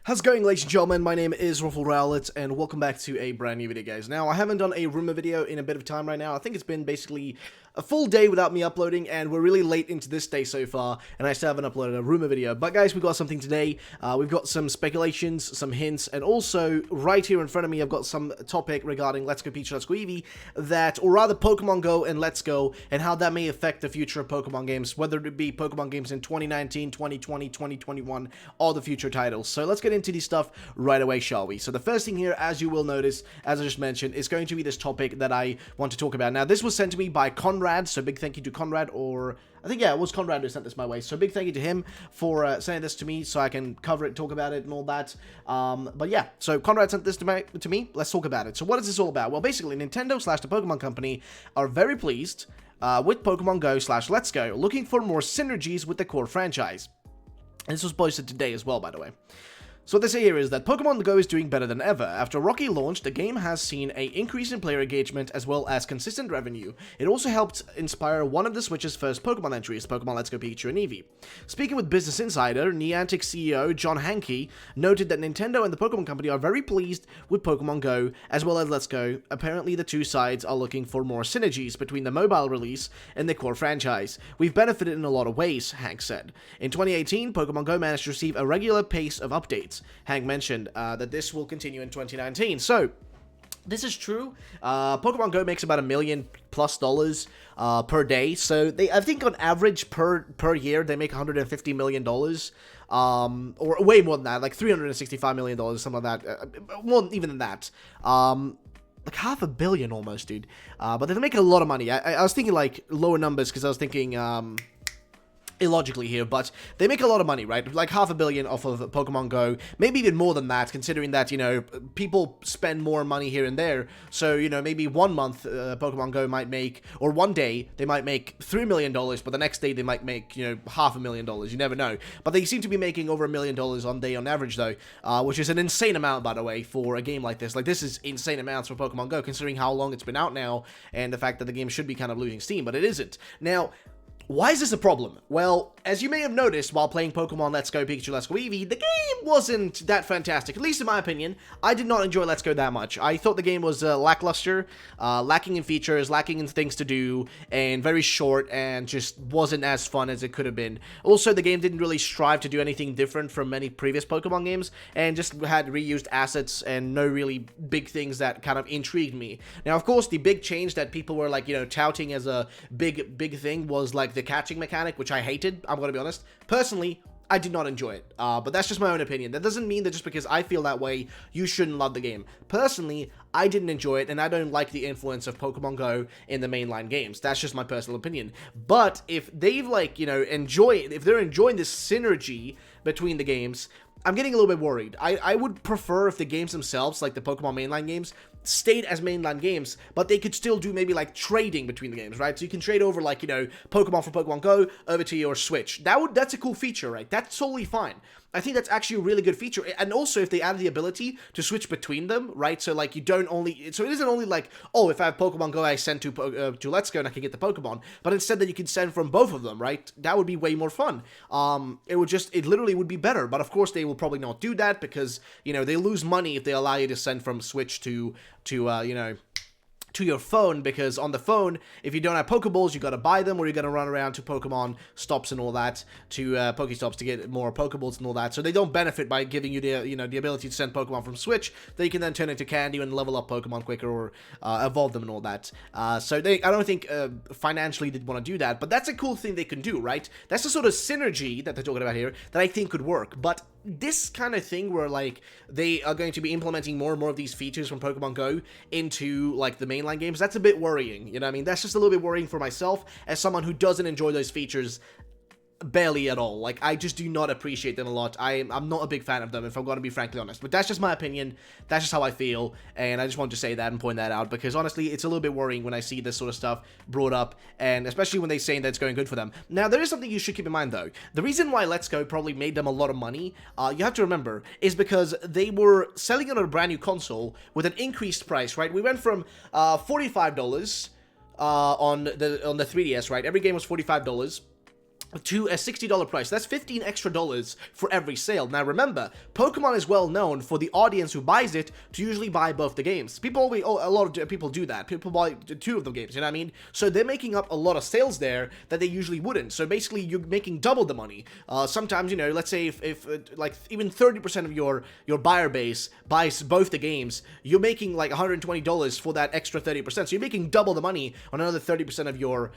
How's it going, ladies and gentlemen? My name is RuffledRowlit, and welcome back to a brand new video, guys. Now, I haven't done a rumor video in a bit of time right now. I think it's been basically a full day without me uploading, and we're really late into this day so far, and I still haven't uploaded a rumor video. But guys, we've got something today. We've got some speculations, some hints, and also right here in front of me, I've got some topic regarding Let's Go Pikachu, Let's Go Eevee, or rather Pokemon Go and Let's Go, and how that may affect the future of Pokemon games, whether it be Pokemon games in 2019, 2020, 2021, or the future titles. So let's get into this stuff right away, shall we? So the first thing here, as you will notice, as I just mentioned, is going to be this topic that I want to talk about. Now, this was sent to me by Conrad, so big thank you to Conrad, or I think, yeah, it was Conrad who sent this my way, so big thank you to him for sending this to me so I can cover it, talk about it, and all that. But yeah, so Conrad sent this to me. Let's talk about it. So what is this all about? Well, basically, Nintendo / the Pokemon Company are very pleased with Pokemon Go / Let's Go, looking for more synergies with the core franchise. And this was posted today as well, by the way. So what they say here is that Pokemon Go is doing better than ever. After a rocky launch, the game has seen an increase in player engagement as well as consistent revenue. It also helped inspire one of the Switch's first Pokemon entries, Pokemon Let's Go Pikachu and Eevee. Speaking with Business Insider, Niantic CEO John Hanke noted that Nintendo and the Pokemon Company are very pleased with Pokemon Go as well as Let's Go. Apparently, the two sides are looking for more synergies between the mobile release and the core franchise. We've benefited in a lot of ways, Hank said. In 2018, Pokemon Go managed to receive a regular pace of updates. Hank mentioned that this will continue in 2019. So, this is true. Pokemon Go makes about $1 million+ per day. So I think on average per year they make $150 million, or way more than that, like $365 million, something like that. More even than that. Like $500 million almost, dude. But they make a lot of money. I was thinking like lower numbers because I was thinking illogically here, but they make a lot of money, right? Like $500 million off of Pokemon Go, maybe even more than that, considering that, you know, people spend more money here and there. So, you know, maybe 1 month Pokemon Go might make, or one day they might make $3 million, but the next day they might make, you know, $500,000. You never know. But they seem to be making over $1 million on day on average, though, which is an insane amount, by the way, for a game like this. Like, this is insane amounts for Pokemon Go, considering how long it's been out now, and the fact that the game should be kind of losing steam, but it isn't. Now, why is this a problem? Well, as you may have noticed while playing Pokemon Let's Go Pikachu, Let's Go Eevee, the game wasn't that fantastic, at least in my opinion. I did not enjoy Let's Go that much. I thought the game was lackluster, lacking in features, lacking in things to do, and very short, and just wasn't as fun as it could have been. Also, the game didn't really strive to do anything different from many previous Pokemon games, and just had reused assets and no really big things that kind of intrigued me. Now, of course, the big change that people were, like, you know, touting as a big thing was, like, the catching mechanic, which I hated, I'm gonna be honest. Personally, I did not enjoy it, but that's just my own opinion. That doesn't mean that just because I feel that way, you shouldn't love the game. Personally, I didn't enjoy it, and I don't like the influence of Pokemon Go in the mainline games. That's just my personal opinion. But if they've, like, you know, if they're enjoying this synergy between the games, I'm getting a little bit worried. I would prefer if the games themselves, like the Pokemon mainline games, stayed as mainline games, but they could still do maybe like trading between the games, right? So you can trade over, like, you know, Pokemon from Pokemon Go over to your Switch. That's a cool feature, right? That's totally fine. I think that's actually a really good feature. And also, if they added the ability to switch between them, right? So, like, so it isn't only like, oh, if I have Pokemon Go, I send to Let's Go and I can get the Pokemon, but instead that you can send from both of them, right? That would be way more fun. It literally would be better, but of course they will probably not do that because, you know, they lose money if they allow you to send from Switch to you know, to your phone, because on the phone, if you don't have Pokeballs, you gotta buy them, or you're gonna run around to Pokemon stops and all that, to Pokestops to get more Pokeballs and all that. So they don't benefit by giving you the, you know, the ability to send Pokemon from Switch. They can then turn into candy and level up Pokemon quicker, or evolve them and all that. So I don't think financially they'd want to do that, but that's a cool thing they can do, right? That's the sort of synergy that they're talking about here that I think could work. But this kind of thing where, like, they are going to be implementing more and more of these features from Pokemon Go into, like, the mainline games, that's a bit worrying, you know what I mean? That's just a little bit worrying for myself as someone who doesn't enjoy those features barely at all. Like, I just do not appreciate them a lot. I'm not a big fan of them, if I'm going to be frankly honest. But that's just my opinion. That's just how I feel. And I just wanted to say that and point that out, because honestly, it's a little bit worrying when I see this sort of stuff brought up, and especially when they're saying that it's going good for them. Now, there is something you should keep in mind, though. The reason why Let's Go probably made them a lot of money, you have to remember, is because they were selling it on a brand new console with an increased price, right? We went from $45 on the 3DS, right? Every game was $45. to a $60 price. That's $15 extra for every sale. Now remember, Pokemon is well known for the audience who buys it to usually buy both the games. A lot of people do that. People buy two of the games, you know what I mean? So they're making up a lot of sales there that they usually wouldn't. So basically, you're making double the money. Sometimes, you know, let's say if like even 30% of your buyer base buys both the games, you're making like $120 for that extra 30%. So you're making double the money on another 30% of your,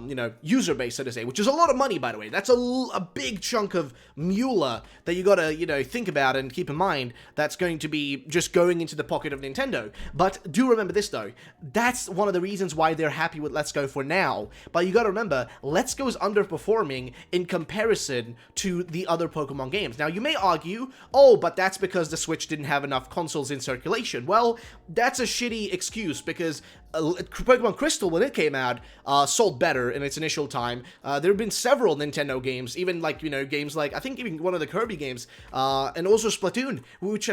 you know, user base, so to say, which is a lot of money, by the way. That's a big chunk of moolah that you gotta, you know, think about and keep in mind that's going to be just going into the pocket of Nintendo. But do remember this, though. That's one of the reasons why they're happy with Let's Go for now. But you gotta remember, Let's Go is underperforming in comparison to the other Pokemon games. Now, you may argue, oh, but that's because the Switch didn't have enough consoles in circulation. Well, that's a shitty excuse, because Pokemon Crystal, when it came out, sold better in its initial time. There have been several Nintendo games, even like, you know, games like, I think even one of the Kirby games, and also Splatoon, which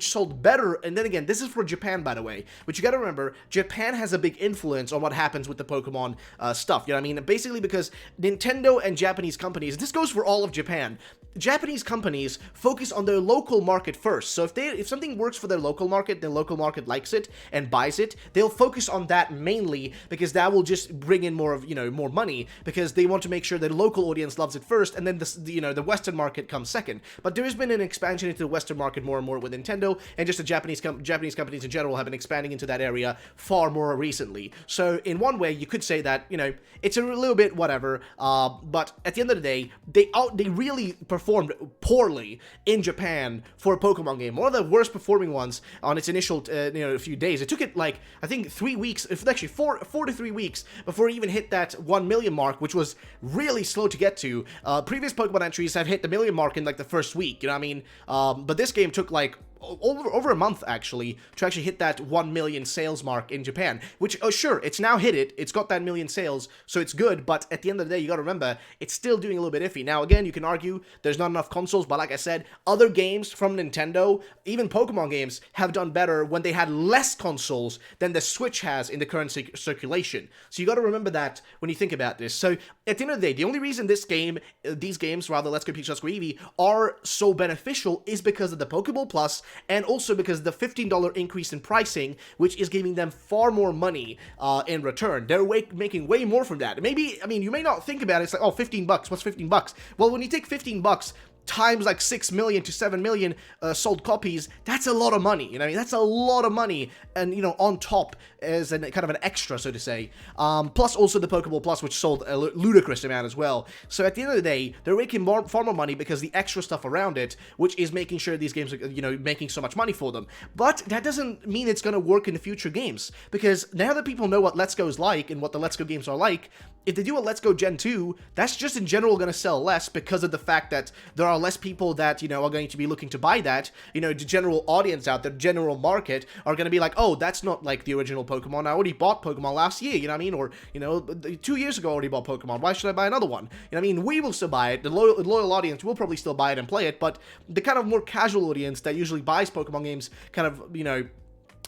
sold better. And then again, this is for Japan, by the way, which you gotta remember, Japan has a big influence on what happens with the Pokemon stuff, you know what I mean? Basically because Nintendo and Japanese companies, this goes for all of Japan, Japanese companies focus on their local market first. So if something works for their local market likes it and buys it, they'll focus on that mainly, because that will just bring in more of, you know, more money, because they want to make sure that the local audience loves it first, and then the Western market comes second. But there has been an expansion into the Western market more and more with Nintendo, and just the Japanese companies in general have been expanding into that area far more recently. So in one way, you could say that, you know, it's a little bit whatever, but at the end of the day, they really performed poorly in Japan for a Pokemon game. One of the worst performing ones on its initial, you know, a few days. It took it like, I think 3 weeks, actually 4 to 3 weeks before it even hit that 1 million mark, which was really slow to get to. Previous Pokemon entries have hit the million mark in like the first week, you know what I mean? But this game took like over a month, actually, to actually hit that 1 million sales mark in Japan, which, oh, sure, it's now hit it, it's got that million sales, so it's good, but at the end of the day, you gotta remember, it's still doing a little bit iffy. Now, again, you can argue there's not enough consoles, but like I said, other games from Nintendo, even Pokemon games, have done better when they had less consoles than the Switch has in the current circulation. So you gotta remember that when you think about this. So, at the end of the day, the only reason these games, Let's Go Peach, Let's Go Eevee, are so beneficial is because of the Pokeball Plus, and also because of the $15 increase in pricing, which is giving them far more money in return. They're making way more from that. Maybe, I mean, you may not think about it, it's like, oh, 15 bucks, what's 15 bucks? Well, when you take 15 bucks times like 6 million to 7 million sold copies, that's a lot of money, you know what I mean? That's a lot of money, and, you know, on top as a kind of an extra, so to say. Plus also the Pokeball Plus, which sold a ludicrous amount as well. So at the end of the day, they're making far more money because the extra stuff around it, which is making sure these games are, you know, making so much money for them. But that doesn't mean it's going to work in the future games, because now that people know what Let's Go is like and what the Let's Go games are like, if they do a Let's Go Gen 2, that's just in general going to sell less, because of the fact that there are less people that, you know, are going to be looking to buy that. You know, the general audience out there, the general market, are going to be like, oh, that's not like the original Pokemon. I already bought Pokemon last year, you know what I mean? Or, you know, 2 years ago I already bought Pokemon. Why should I buy another one? You know what I mean? We will still buy it. The loyal audience will probably still buy it and play it, but the kind of more casual audience that usually buys Pokemon games kind of, you know,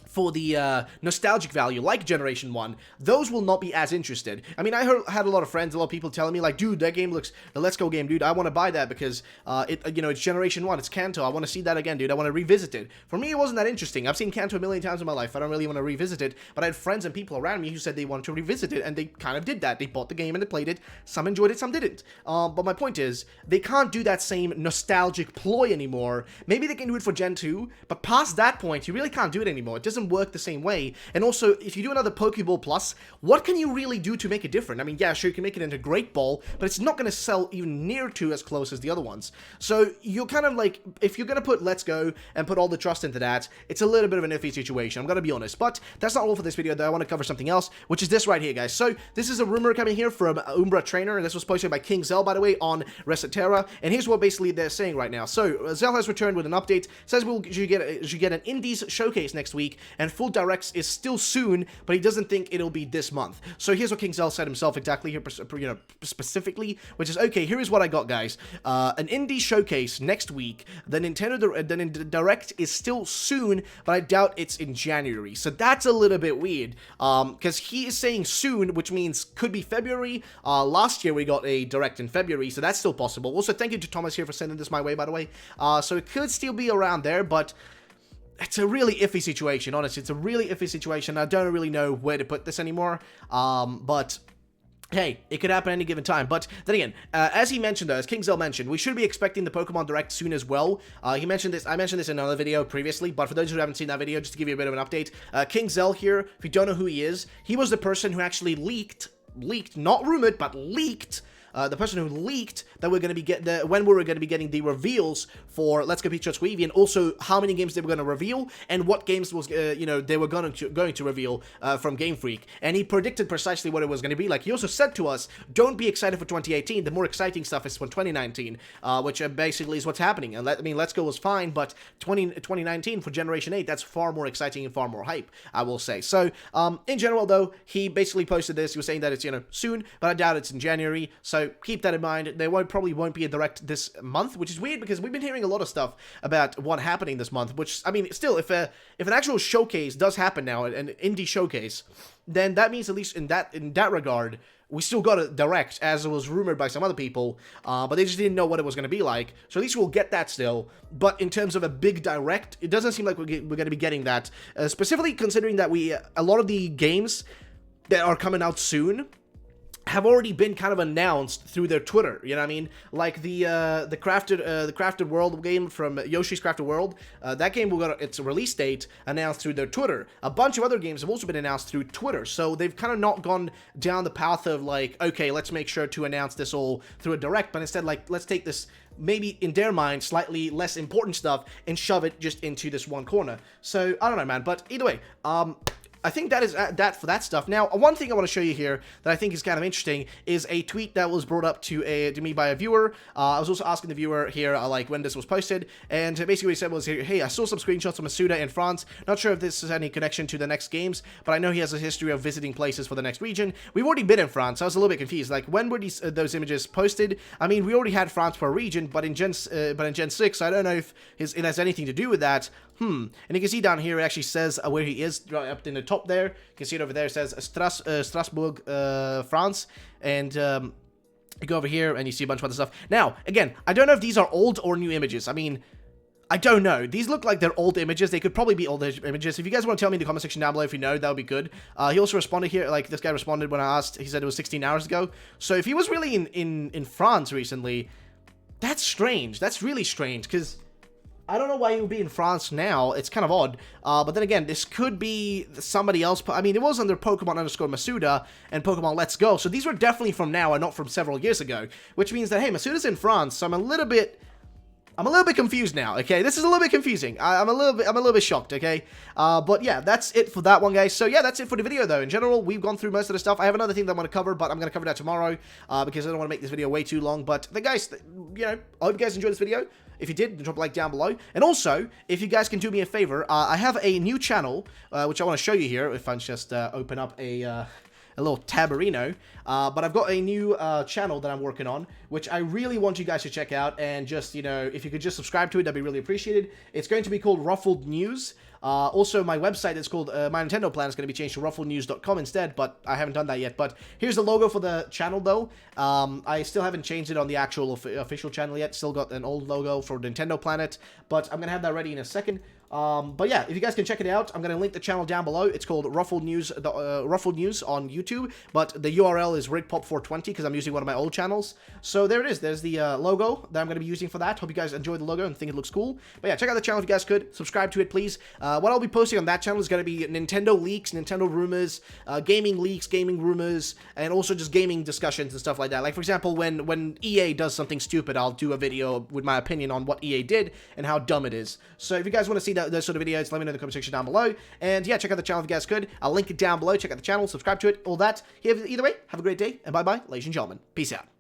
for the nostalgic value, like Generation 1, those will not be as interested. I mean, I had a lot of friends, a lot of people telling me, like, dude, that game looks, the Let's Go game, dude, I want to buy that because, you know, it's Generation 1, it's Kanto, I want to see that again, dude, I want to revisit it. For me, it wasn't that interesting. I've seen Kanto a million times in my life, I don't really want to revisit it, but I had friends and people around me who said they wanted to revisit it, and they kind of did that. They bought the game and they played it. Some enjoyed it, some didn't. But my point is, they can't do that same nostalgic ploy anymore. Maybe they can do it for Gen 2, but past that point, you really can't do it anymore. It doesn't work the same way. And also, if you do another Pokeball Plus, what can you really do to make it different? I mean, yeah, sure, you can make it into Great Ball, but it's not going to sell even near to as close as the other ones. So, you're kind of like, if you're going to put Let's Go and put all the trust into that, it's a little bit of an iffy situation, I'm going to be honest. But that's not all for this video, though. I want to cover something else, which is this right here, guys. So, this is a rumor coming here from Umbra Trainer, and this was posted by King Zell, by the way, on Resetera, and here's what basically they're saying right now. So, Zell has returned with an update, says you should get an Indies showcase next week, and full directs is still soon, but he doesn't think it'll be this month. So here's what KingZell said himself exactly here, specifically, which is, okay, here is what I got, guys. An indie showcase next week. The Nintendo Direct is still soon, but I doubt it's in January. So that's a little bit weird, because he is saying soon, which means could be February. Last year we got a Direct in February, so that's still possible. Also, thank you to Thomas here for sending this my way, by the way. So it could still be around there, but it's a really iffy situation, honestly. It's a really iffy situation. I don't really know where to put this anymore, but hey, it could happen any given time. But then again, as he mentioned, though, as KingZell mentioned, we should be expecting the Pokemon Direct soon as well. He mentioned this. I mentioned this in another video previously, but for those who haven't seen that video, just to give you a bit of an update, KingZell here, if you don't know who he is the person who actually leaked, not rumored, but leaked, the person who leaked that we're going to be when we were going to be getting the reveals for Let's Go Pikachu Eevee, and also how many games they were going to reveal and what games was they were going to reveal from Game Freak, and he predicted precisely what it was going to be like. He also said to us, "Don't be excited for 2018. The more exciting stuff is for 2019," which basically is what's happening. And Let's Go was fine, but 2019 for Generation 8, that's far more exciting and far more hype, I will say. So in general, though, he basically posted this. He was saying that it's soon, but I doubt it's in January. So keep that in mind. There probably won't be a Direct this month, which is weird because we've been hearing a lot of stuff about what happening this month, which, I mean, still, if an actual showcase does happen now, an indie showcase, then that means, at least in that regard, we still got a Direct, as it was rumored by some other people, but they just didn't know what it was going to be like, so at least we'll get that still. But in terms of a big Direct, it doesn't seem like we're going to be getting that, specifically considering that a lot of the games that are coming out soon have already been kind of announced through their Twitter, you know what I mean? Like the Crafted World game from Yoshi's Crafted World, that game will got its release date announced through their Twitter. A bunch of other games have also been announced through Twitter, so they've kind of not gone down the path of like, okay, let's make sure to announce this all through a Direct, but instead, like, let's take this, maybe in their mind, slightly less important stuff and shove it just into this one corner. So, I don't know, man, but either way, I think that is that for that stuff. Now, one thing I want to show you here that I think is kind of interesting is a tweet that was brought up to me by a viewer. I was also asking the viewer here, like, when this was posted, and basically what he said was, hey, I saw some screenshots of Masuda in France. Not sure if this has any connection to the next games, but I know he has a history of visiting places for the next region. We've already been in France, so I was a little bit confused. Like, when were those images posted? I mean, we already had France per region, but in Gen 6, I don't know if it has anything to do with that. And you can see down here, it actually says where he is, right up in the top there. You can see it over there. It says Strasbourg, France. And you go over here and you see a bunch of other stuff. Now, again, I don't know if these are old or new images. I mean, I don't know. These look like they're old images. They could probably be old images. If you guys want to tell me in the comment section down below if you know, that would be good. He also responded here, like, this guy responded when I asked. He said it was 16 hours ago. So if he was really in France recently, that's strange. That's really strange, because I don't know why he would be in France now. It's kind of odd. But then again, this could be somebody else. I mean, it was under Pokemon_Masuda and Pokemon Let's Go. So these were definitely from now and not from several years ago. Which means that, hey, Masuda's in France. So I'm a little bit confused now, okay? This is a little bit confusing. I'm a little bit shocked, okay? But yeah, that's it for that one, guys. So yeah, that's it for the video, though. In general, we've gone through most of the stuff. I have another thing that I want to cover, but I'm going to cover that tomorrow, because I don't want to make this video way too long. But guys, I hope you guys enjoyed this video. If you did, drop a like down below. And also, if you guys can do me a favor, I have a new channel, which I want to show you here. If I just open up a little tabarino, but I've got a new channel that I'm working on, which I really want you guys to check out, and just, if you could just subscribe to it, that'd be really appreciated. It's going to be called Ruffled News. Also, my website is called, my Nintendo plan is going to be changed to rufflednews.com instead, but I haven't done that yet. But here's the logo for the channel, though. I still haven't changed it on the actual official channel yet. Still got an old logo for Nintendo Planet, but I'm going to have that ready in a second. But yeah, if you guys can check it out, I'm going to link the channel down below. It's called Ruffled News on YouTube, but the URL is RigPop420 because I'm using one of my old channels. So there it is. There's the logo that I'm going to be using for that. Hope you guys enjoy the logo and think it looks cool. But yeah, check out the channel if you guys could. Subscribe to it, please. What I'll be posting on that channel is going to be Nintendo leaks, Nintendo rumors, gaming leaks, gaming rumors, and also just gaming discussions and stuff like that. Like, for example, when EA does something stupid, I'll do a video with my opinion on what EA did and how dumb it is. So if you guys want to see those sort of videos, let me know in the comment section down below. And yeah, check out the channel if you guys could. I'll link it down below. Check out the channel, subscribe to it, all that. Either way, have a great day, and bye-bye, ladies and gentlemen. Peace out.